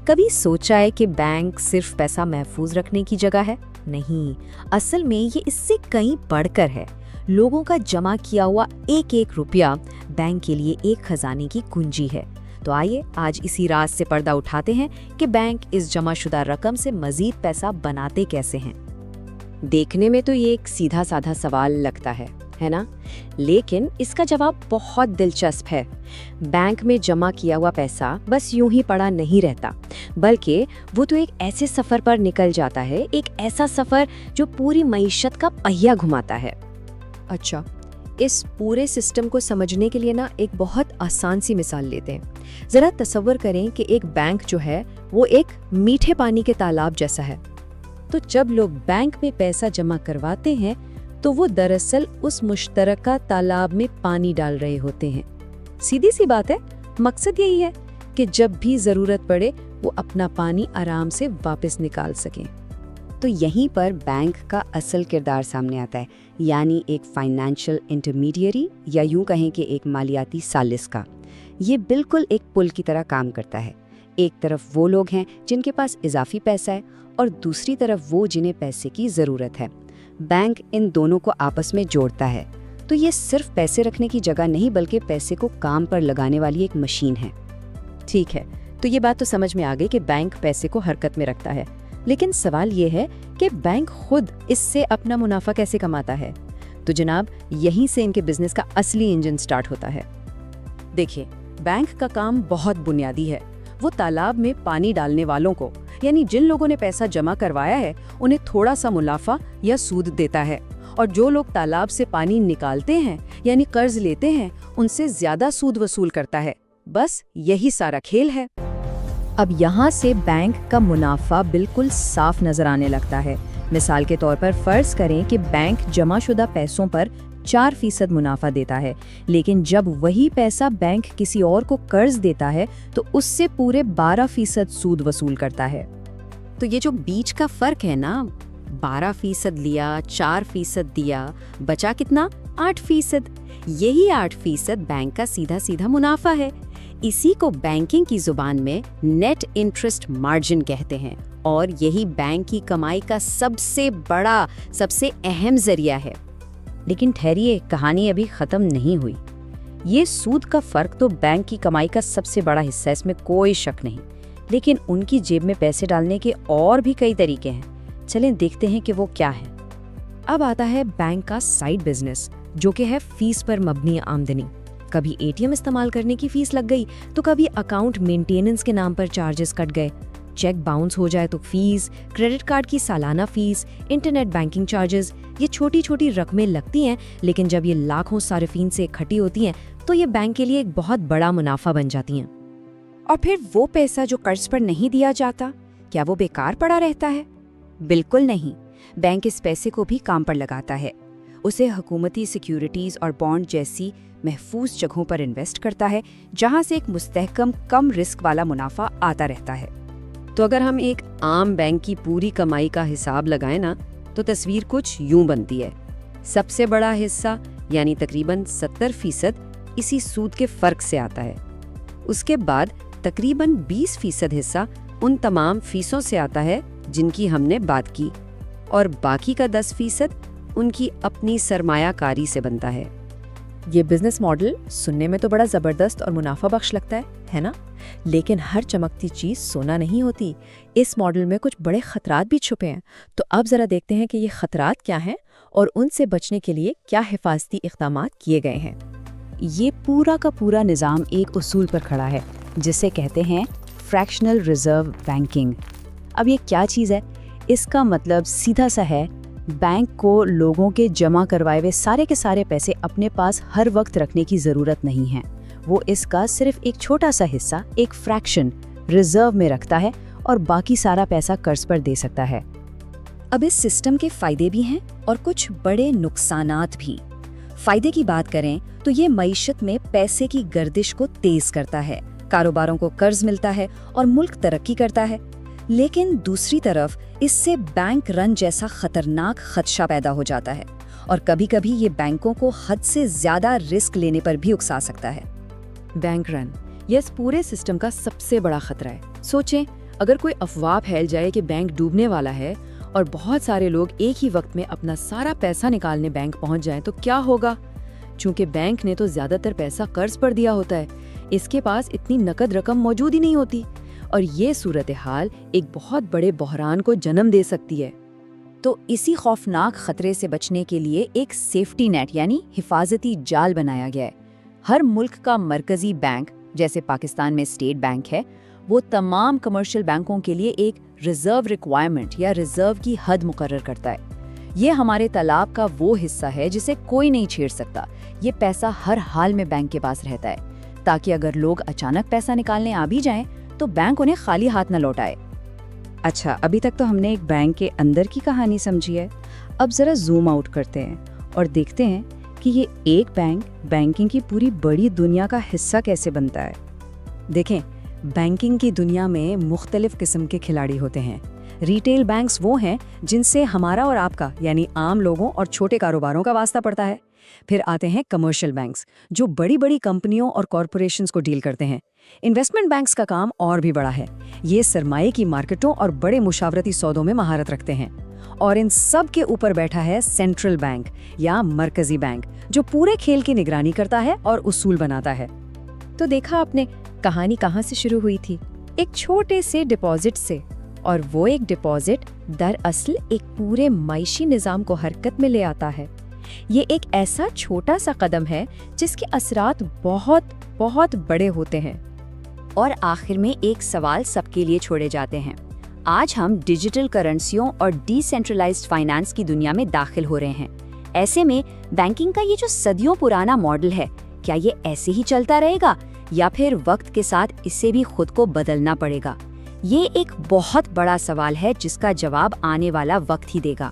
کبھی سوچا ہے کہ بینک صرف پیسہ محفوظ رکھنے کی جگہ ہے؟ نہیں، اصل میں یہ اس سے کہیں بڑھ کر ہے۔ لوگوں کا جمع کیا ہوا ایک ایک روپیہ بینک کے لیے ایک خزانے کی کنجی ہے۔ تو آئیے آج اسی راز سے پردہ اٹھاتے ہیں کہ بینک اس جمع شدہ رقم سے مزید پیسہ بناتے کیسے ہیں۔ دیکھنے میں تو یہ ایک سیدھا سادھا سوال لگتا ہے نا؟ لیکن اس کا جواب بہت دلچسپ ہے۔ بینک میں جمع کیا ہوا پیسہ بس یوں ہی پڑا نہیں رہتا، بلکہ وہ تو ایک ایسے سفر پر نکل جاتا ہے، ایک ایسا سفر جو پوری معیشت کا پہیہ گھماتا ہے۔ اچھا، اس پورے سسٹم کو سمجھنے کے لیے ایک بہت آسان سی مثال لیتے ہیں۔ ذرا تصور کریں کہ ایک بینک جو ہے وہ ایک میٹھے پانی کے تالاب جیسا ہے۔ تو جب لوگ بینک میں پیسہ جمع کرواتے ہیں تو وہ دراصل اس مشترکہ تالاب میں پانی ڈال رہے ہوتے ہیں۔ سیدھی سی بات ہے، مقصد یہی ہے کہ جب بھی ضرورت پڑے وہ اپنا پانی آرام سے واپس نکال سکیں۔ تو یہیں پر بینک کا اصل کردار سامنے آتا ہے، یعنی ایک فائنینشیل انٹرمیڈیری، یا یوں کہیں کہ ایک مالیاتی ثالث کا۔ یہ بالکل ایک پل کی طرح کام کرتا ہے۔ ایک طرف وہ لوگ ہیں جن کے پاس اضافی پیسہ ہے، اور دوسری طرف وہ جنہیں پیسے کی ضرورت ہے۔ بینک ان دونوں کو آپس میں جوڑتا ہے۔ تو یہ صرف پیسے رکھنے کی جگہ نہیں، بلکہ پیسے کو کام پر لگانے والی ایک مشین ہے۔ ٹھیک ہے، تو یہ بات تو سمجھ میں آ گئی کہ بینک پیسے کو حرکت میں رکھتا ہے، لیکن سوال یہ ہے کہ بینک خود اس سے اپنا منافع کیسے کماتا ہے؟ تو جناب، یہیں سے ان کے بزنس کا اصلی انجن سٹارٹ ہوتا ہے۔ دیکھیے، بینک کا کام بہت بنیادی ہے۔ وہ تالاب میں پانی ڈالنے والوں کو، یعنی جن لوگوں نے پیسہ جمع کروایا ہے، انہیں تھوڑا سا منافع یا سود دیتا ہے، اور جو لوگ تالاب سے پانی نکالتے ہیں یعنی قرض لیتے ہیں، ان سے زیادہ سود وصول کرتا ہے۔ بس یہی سارا کھیل ہے۔ اب یہاں سے بینک کا منافع بالکل صاف نظر آنے لگتا ہے۔ مثال کے طور پر فرض کریں کہ بینک جمع شدہ پیسوں پر 4% منافع دیتا ہے، لیکن جب وہی پیسہ بینک کسی اور کو قرض دیتا ہے تو اس سے پورے 12% سود وصول کرتا ہے۔ تو یہ جو بیچ کا فرق ہے نا، 12% لیا، 4% دیا، بچا کتنا؟ 8%۔ یہی 8% بینک کا سیدھا سیدھا منافع ہے۔ اسی کو بینکنگ کی زبان میں نیٹ انٹرسٹ مارجن کہتے ہیں، اور یہی بینک کی کمائی کا سب سے بڑا، سب سے اہم ذریعہ ہے۔ لیکن ٹھہریے، کہانی ابھی ختم نہیں ہوئی۔ یہ سود کا فرق تو بینک کی کمائی کا سب سے بڑا حصہ، اس میں کوئی شک نہیں، لیکن ان کی جیب میں پیسے ڈالنے کے اور بھی کئی طریقے ہیں۔ چلیں دیکھتے ہیں کہ وہ کیا ہے۔ اب آتا ہے بینک کا سائیڈ بزنس، جو کہ ہے فیس پر مبنی آمدنی۔ کبھی ATM استعمال کرنے کی فیس لگ گئی، تو کبھی اکاؤنٹ مینٹیننس کے نام پر چارجز کٹ گئے، چیک باؤنس ہو جائے تو فیس، کریڈٹ کارڈ کی سالانہ فیس، انٹرنیٹ بینکنگ چارجز۔ یہ چھوٹی چھوٹی رقمیں لگتی ہیں، لیکن جب یہ لاکھوں صارفین سے اکٹھی ہوتی ہیں تو یہ بینک کے لیے ایک بہت بڑا منافع بن جاتی ہیں۔ اور پھر وہ پیسہ جو قرض پر نہیں دیا جاتا، کیا وہ بیکار پڑا رہتا ہے؟ بالکل نہیں، بینک اس پیسے کو بھی کام پر لگاتا ہے۔ اسے حکومتی سیکیورٹیز اور بانڈ جیسی محفوظ جگہوں پر انویسٹ کرتا ہے، جہاں سے ایک مستحکم کم رسک والا منافع آتا رہتا ہے۔ تو اگر ہم ایک عام بینک کی پوری کمائی کا حساب لگائیں نا، تو تصویر کچھ یوں بنتی ہے۔ سب سے بڑا حصہ یعنی تقریباً 70% اسی سود کے فرق سے آتا ہے۔ اس کے بعد تقریباً 20% حصہ ان تمام فیسوں سے آتا ہے جن کی ہم نے بات کی، اور باقی کا 10% ان کی اپنی سرمایہ کاری سے بنتا ہے۔ یہ بزنس ماڈل سننے میں تو بڑا زبردست اور منافع بخش لگتا ہے نا؟ لیکن ہر چمکتی چیز سونا نہیں ہوتی۔ اس ماڈل میں کچھ بڑے خطرات بھی چھپے ہیں۔ تو اب ذرا دیکھتے ہیں کہ یہ خطرات کیا ہیں اور ان سے بچنے کے لیے کیا حفاظتی اقدامات کیے گئے ہیں۔ یہ پورا کا پورا نظام ایک اصول پر کھڑا ہے، جسے کہتے ہیں فریکشنل ریزرو بینکنگ۔ اب یہ کیا چیز ہے؟ اس کا مطلب سیدھا سا ہے، بینک کو لوگوں کے جمع کروائے ہوئے سارے کے سارے پیسے اپنے پاس ہر وقت رکھنے کی ضرورت نہیں ہے۔ وہ اس کا صرف ایک چھوٹا سا حصہ، ایک فریکشن، ریزرو میں رکھتا ہے، اور باقی سارا پیسہ قرض پر دے سکتا ہے۔ اب اس سسٹم کے فائدے بھی ہیں اور کچھ بڑے نقصانات بھی۔ فائدے کی بات کریں تو یہ معیشت میں پیسے کی گردش کو تیز کرتا ہے، کاروباروں کو قرض ملتا ہے اور ملک ترقی کرتا ہے۔ لیکن دوسری طرف اس سے بینک رن جیسا خطرناک خدشہ پیدا ہو جاتا ہے، اور کبھی کبھی یہ بینکوں کو حد سے زیادہ رسک لینے پر بھی اکسا سکتا ہے۔ بینک رن یہ اس پورے سسٹم کا سب سے بڑا خطرہ ہے۔ سوچیں، اگر کوئی افواہ پھیل جائے کہ بینک ڈوبنے والا ہے اور بہت سارے لوگ ایک ہی وقت میں اپنا سارا پیسہ نکالنے بینک پہنچ جائیں تو کیا ہوگا؟ چونکہ بینک نے تو زیادہ تر پیسہ قرض پر دیا ہوتا ہے، اس کے پاس اتنی نقد رقم موجود ہی نہیں ہوتی، اور یہ صورتحال ایک بہت بڑے بحران کو جنم دے سکتی ہے۔ تو اسی خوفناک خطرے سے بچنے کے لیے ایک سیفٹی نیٹ یعنی حفاظتی جال بنایا گیا ہے۔ ہر ملک کا مرکزی بینک، جیسے پاکستان میں اسٹیٹ بینک ہے، وہ تمام کمرشل بینکوں کے لیے ایک ریزرو ریکوائرمنٹ یا ریزرو کی حد مقرر کرتا ہے۔ یہ ہمارے تالاب کا وہ حصہ ہے جسے کوئی نہیں چھیڑ سکتا۔ یہ پیسہ ہر حال میں بینک کے پاس رہتا ہے تاکہ اگر لوگ اچانک پیسہ نکالنے آ بھی جائیں تو بینک انہیں خالی ہاتھ نہ لوٹائے۔ اچھا، ابھی تک تو ہم نے ایک بینک کے اندر کی کہانی سمجھی ہے، اب ذرا زوم آؤٹ کرتے ہیں اور دیکھتے ہیں کہ یہ ایک بینک بینکنگ کی پوری بڑی دنیا کا حصہ کیسے بنتا ہے۔ دیکھیں، بینکنگ کی دنیا میں مختلف قسم کے کھلاڑی ہوتے ہیں۔ ریٹیل بینکس وہ ہیں جن سے ہمارا اور آپ کا یعنی عام لوگوں اور چھوٹے کاروباروں کا واسطہ پڑتا ہے۔ پھر آتے ہیں کمرشل بینکس جو بڑی بڑی کمپنیوں اور کارپوریشنز کو ڈیل کرتے ہیں۔ انویسٹمنٹ بینکس کا کام اور بھی بڑا ہے، یہ سرمایے کی مارکیٹوں اور بڑے مشاورتی سودوں میں مہارت رکھتے ہیں۔ اور ان سب کے اوپر بیٹھا ہے سینٹرل بینک یا مرکزی بینک جو پورے کھیل کی نگرانی کرتا ہے اور اصول بناتا ہے۔ تو دیکھا آپ نے کہانی کہاں سے شروع ہوئی تھی؟ ایک چھوٹے سے ڈپازٹ سے، اور وہ ایک ڈپازٹ دراصل ایک پورے معاشی نظام کو حرکت میں لے آتا ہے۔ یہ ایک ایسا چھوٹا سا قدم ہے جس کے اثرات بہت بہت بڑے ہوتے ہیں۔ اور آخر میں ایک سوال سب کے لیے چھوڑے جاتے ہیں۔ آج ہم ڈیجیٹل کرنسیوں اور ڈی سینٹرلائزڈ فائنانس کی دنیا میں داخل ہو رہے ہیں۔ ایسے میں بینکنگ کا یہ جو صدیوں پرانا ماڈل ہے، کیا یہ ایسے ہی چلتا رہے گا یا پھر وقت کے ساتھ اسے بھی خود کو بدلنا پڑے گا؟ یہ ایک بہت بڑا سوال ہے جس کا جواب آنے والا وقت ہی دے گا۔